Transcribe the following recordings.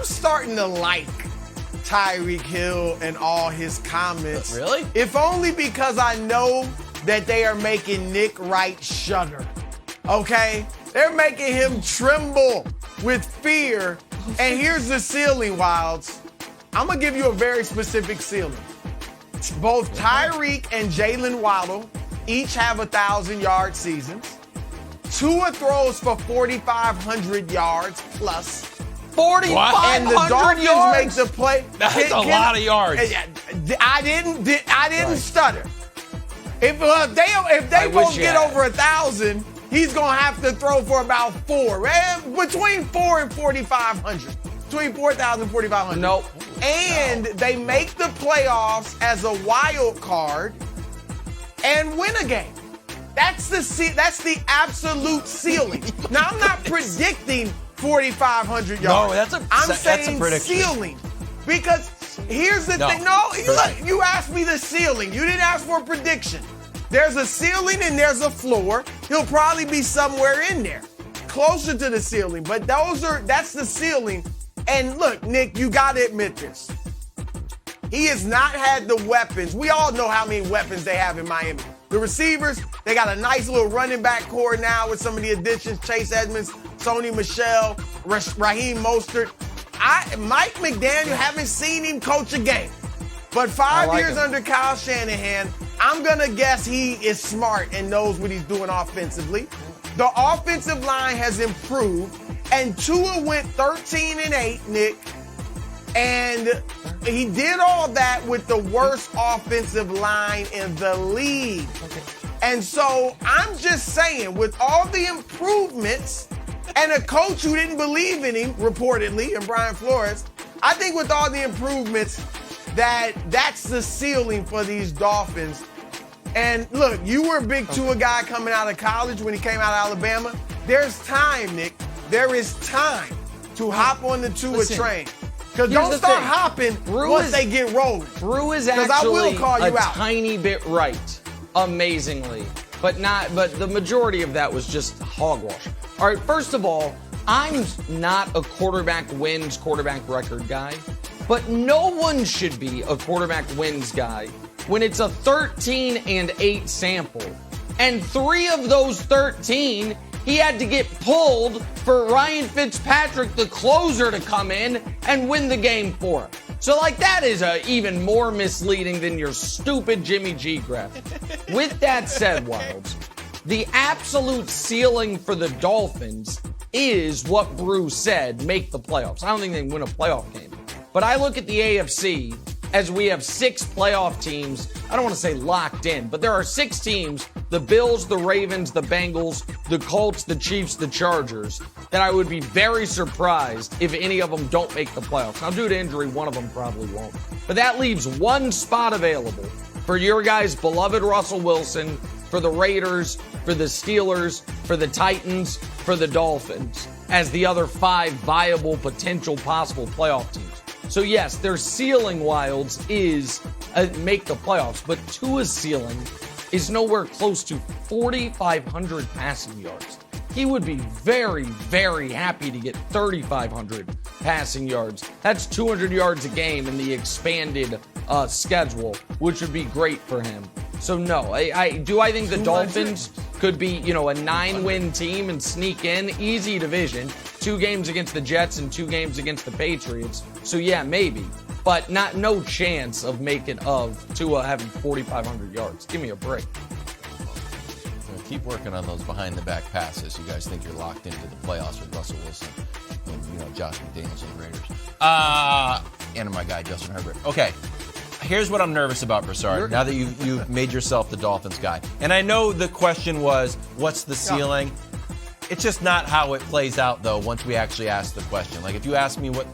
I'm starting to like Tyreek Hill and all his comments. Really? If only because I know that they are making Nick Wright shudder. Okay? They're making him tremble with fear. And here's the ceiling, Wilds. I'm going to give you a very specific ceiling. Both Tyreek and Jalen Waddle each have 1,000-yard seasons. Tua throws for 4,500 yards plus. 4,500 and the Dolphins yards? make the play. That's a lot of yards. I didn't stutter. If they both get over 1,000, he's gonna have to throw for about 4, between 4 and 4,500, between 4,000 and 4,500. Nope. And they make the playoffs as a wild card and win a game. That's the absolute ceiling. Now I'm not predicting 4,500 yards. No, I'm that's saying a prediction. ceiling. Because here's the thing. No, look, you asked me the ceiling. You didn't ask for a prediction. There's a ceiling and there's a floor. He'll probably be somewhere in there, closer to the ceiling. But that's the ceiling. And look, Nick, you got to admit this. He has not had the weapons. We all know how many weapons they have in Miami. The receivers, they got a nice little running back core now with some of the additions. Chase Edmonds, Sony Michel, Raheem Mostert. Mike McDaniel, haven't seen him coach a game. But 5 years under Kyle Shanahan, I'm going to guess he is smart and knows what he's doing offensively. The offensive line has improved, and Tua went 13-8, Nick. And he did all that with the worst offensive line in the league. Okay. And so I'm just saying, with all the improvements and a coach who didn't believe in him, reportedly, and Brian Flores, I think with all the improvements, that's the ceiling for these Dolphins. And look, you were a big Tua guy coming out of college when he came out of Alabama. There's time, Nick. There is time to hop on the Tua train. Because don't start hopping once they get rolling. Brew is actually a tiny bit right, amazingly. But the majority of that was just hogwash. All right, first of all, I'm not a quarterback wins, quarterback record guy. But no one should be a quarterback wins guy when it's a 13-8 sample. And 3 of those 13, he had to get pulled for Ryan Fitzpatrick, the closer, to come in and win the game for him. So, that is even more misleading than your stupid Jimmy G graphic. With that said, Wilds, the absolute ceiling for the Dolphins is what Bruce said, make the playoffs. I don't think they can win a playoff game. But I look at the AFC as we have 6 playoff teams. I don't want to say locked in, but there are 6 teams, the Bills, the Ravens, the Bengals, the Colts, the Chiefs, the Chargers, that I would be very surprised if any of them don't make the playoffs. Now, due to injury, one of them probably won't. But that leaves one spot available for your guys' beloved Russell Wilson, for the Raiders, for the Steelers, for the Titans, for the Dolphins, as the other 5 viable, potential, possible playoff teams. So, yes, their ceiling, Wilds, is make the playoffs, but Tua's ceiling is nowhere close to 4,500 passing yards. He would be very, very happy to get 3,500 passing yards. That's 200 yards a game in the expanded schedule, which would be great for him. So, no, I think the Dolphins could be, a 9-win team and sneak in. Easy division. 2 games against the Jets and 2 games against the Patriots. So, yeah, maybe. But no chance of Tua having 4,500 yards. Give me a break. Keep working on those behind-the-back passes. You guys think you're locked into the playoffs with Russell Wilson and, Josh McDaniels and the Raiders. And my guy, Justin Herbert. Okay. Here's what I'm nervous about, Broussard, now that you've made yourself the Dolphins guy. And I know the question was, what's the ceiling? It's just not how it plays out, though, once we actually ask the question. If you ask me what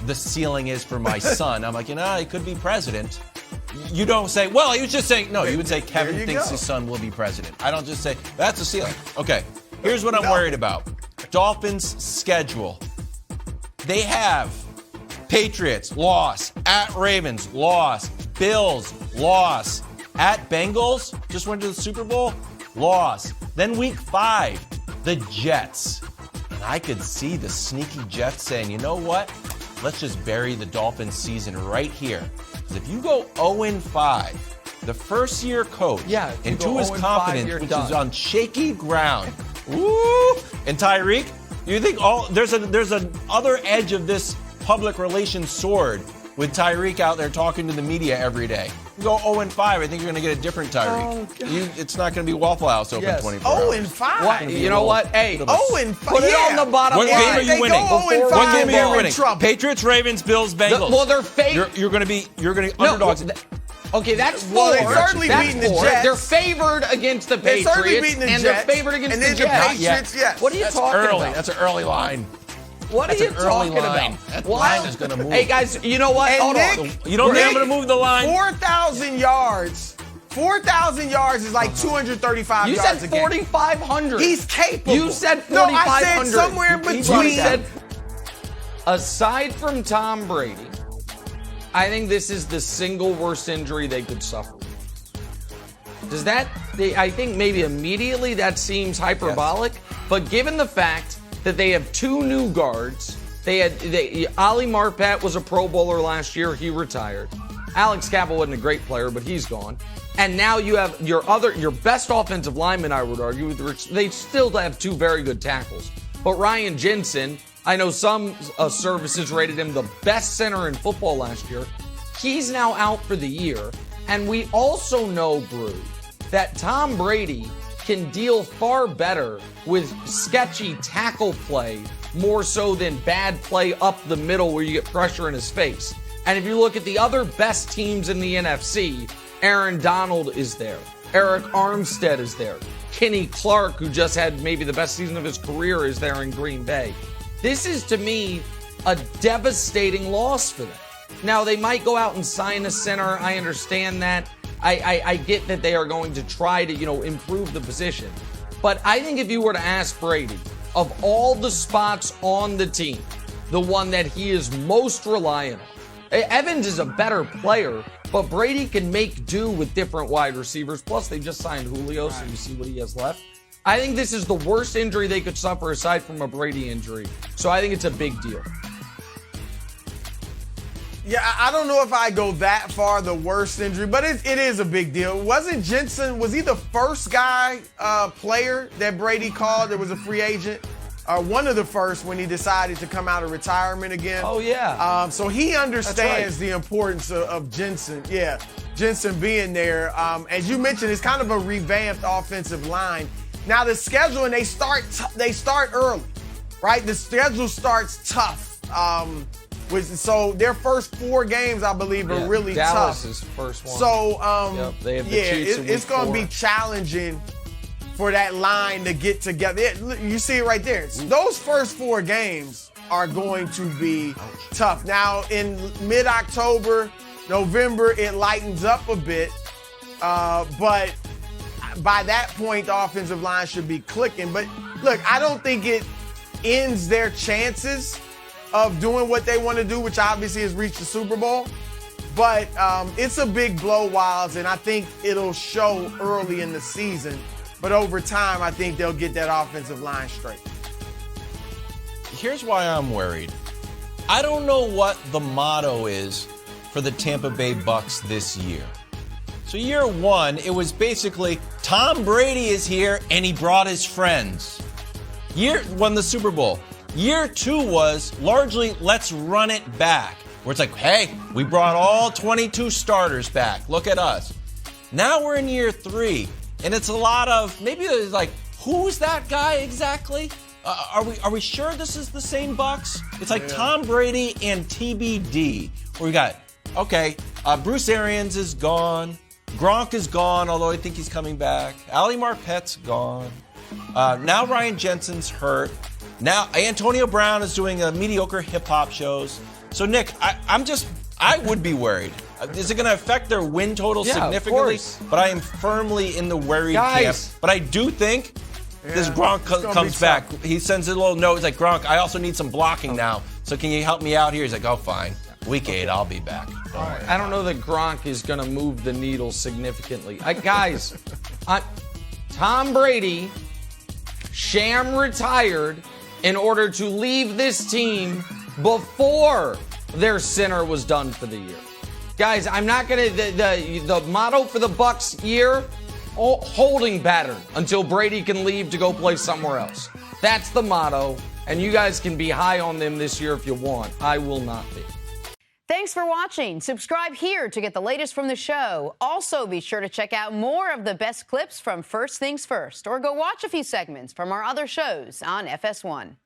the ceiling is for my son, I'm like, he could be president. You don't say, well, he was just saying, no, you would say Kevin thinks his son will be president. I don't just say, that's a ceiling. Okay, here's what I'm worried about. Dolphins' schedule. They have Patriots, loss. At Ravens, loss. Bills, loss. At Bengals, just went to the Super Bowl, loss. Then week 5, the Jets. And I could see the sneaky Jets saying, you know what? let's just bury the Dolphins season right here. Because if you go 0-5, the first-year coach, into his confidence, which is on shaky ground. Woo! And Tyreek, you think there's an other edge of this public relations sword with Tyreek out there talking to the media every day. You go 0-5, I think you're going to get a different Tyreek. It's not going to be Waffle House open 24 hours. 0-5. What? You know what? Hey, 0-5. Put it on the bottom line. What game are you winning? What game are you winning? Trouble. Patriots, Ravens, Bills, Bengals. Well, they're fake. You're going to be underdogs. Okay, that's four. Well, they certainly beating the Jets. They're favored against the Patriots. They're certainly beating the Jets. And they're favored against the Jets. Patriots, yes. What are you talking about? That's an early line. What are you talking about? That line is going to move. Hey, guys, you know what? Hold on. You don't think I'm going to move the line? 4,000 yards. 4,000 yards is like 235 you yards said a game. 4,500. He's capable. You said 4,500. No, I said somewhere in between. Aside from Tom Brady, I think this is the single worst injury they could suffer. I think maybe immediately that seems hyperbolic, but given the fact that they have two new guards, Ali Marpet was a Pro Bowler last year, he retired. Alex Cappa wasn't a great player, but he's gone. And now you have your best offensive lineman, I would argue. They still have two very good tackles. But Ryan Jensen, I know some services rated him the best center in football last year. He's now out for the year. And we also know, Brew, that Tom Brady can deal far better with sketchy tackle play more so than bad play up the middle where you get pressure in his face. And if you look at the other best teams in the NFC, Aaron Donald is there. Eric Armstead is there. Kenny Clark, who just had maybe the best season of his career, is there in Green Bay. This is, to me, a devastating loss for them. Now, they might go out and sign a center. I understand that. I get that they are going to try to, improve the position. But I think if you were to ask Brady, of all the spots on the team, the one that he is most reliant on, Evans is a better player, but Brady can make do with different wide receivers. Plus, they just signed Julio, so you see what he has left. I think this is the worst injury they could suffer aside from a Brady injury. So I think it's a big deal. Yeah, I don't know if I go that far, the worst injury, but it is a big deal. Wasn't Jensen, was he the first player that Brady called that was a free agent? One of the first when he decided to come out of retirement again. Oh, yeah. So he understands the importance of Jensen. Yeah, Jensen being there. As you mentioned, it's kind of a revamped offensive line. Now the schedule, and they start early, right? The schedule starts tough. So their first 4 games, I believe, are really Dallas tough. Is first one. So they have the Chiefs in it's going to be challenging for that line to get together. You see it right there. Those first 4 games are going to be tough. Now, in mid-October, November, it lightens up a bit. But by that point, the offensive line should be clicking. But, look, I don't think it ends their chances of doing what they want to do, which obviously is reach the Super Bowl. But it's a big blow, Wiles, and I think it'll show early in the season. But over time, I think they'll get that offensive line straight. Here's why I'm worried. I don't know what the motto is for the Tampa Bay Bucs this year. So year 1, it was basically Tom Brady is here and he brought his friends. Won the Super Bowl. Year 2 was largely let's run it back. Where it's like, hey, we brought all 22 starters back. Look at us. Now we're in year 3. And it's a lot of, maybe it's like, who's that guy exactly? Are we sure this is the same Bucs? It's like Tom Brady and TBD. Where we got, Bruce Arians is gone. Gronk is gone, although I think he's coming back. Ali Marpet's gone. Now Ryan Jensen's hurt. Now Antonio Brown is doing mediocre hip-hop shows. So, Nick, I would be worried. Is it going to affect their win total significantly? But I am firmly in the worried camp. But I do think this Gronk comes back. He sends a little note. He's like, Gronk, I also need some blocking now. So can you help me out here? He's like, oh, fine. Week 8, I'll be back. I don't know that Gronk is going to move the needle significantly. Tom Brady sham retired in order to leave this team before their center was done for the year. Guys, I'm not going to, the motto for the Bucs year, holding pattern until Brady can leave to go play somewhere else. That's the motto, and you guys can be high on them this year if you want. I will not be. Thanks for watching. Subscribe here to get the latest from the show. Also, be sure to check out more of the best clips from First Things First, or go watch a few segments from our other shows on FS1.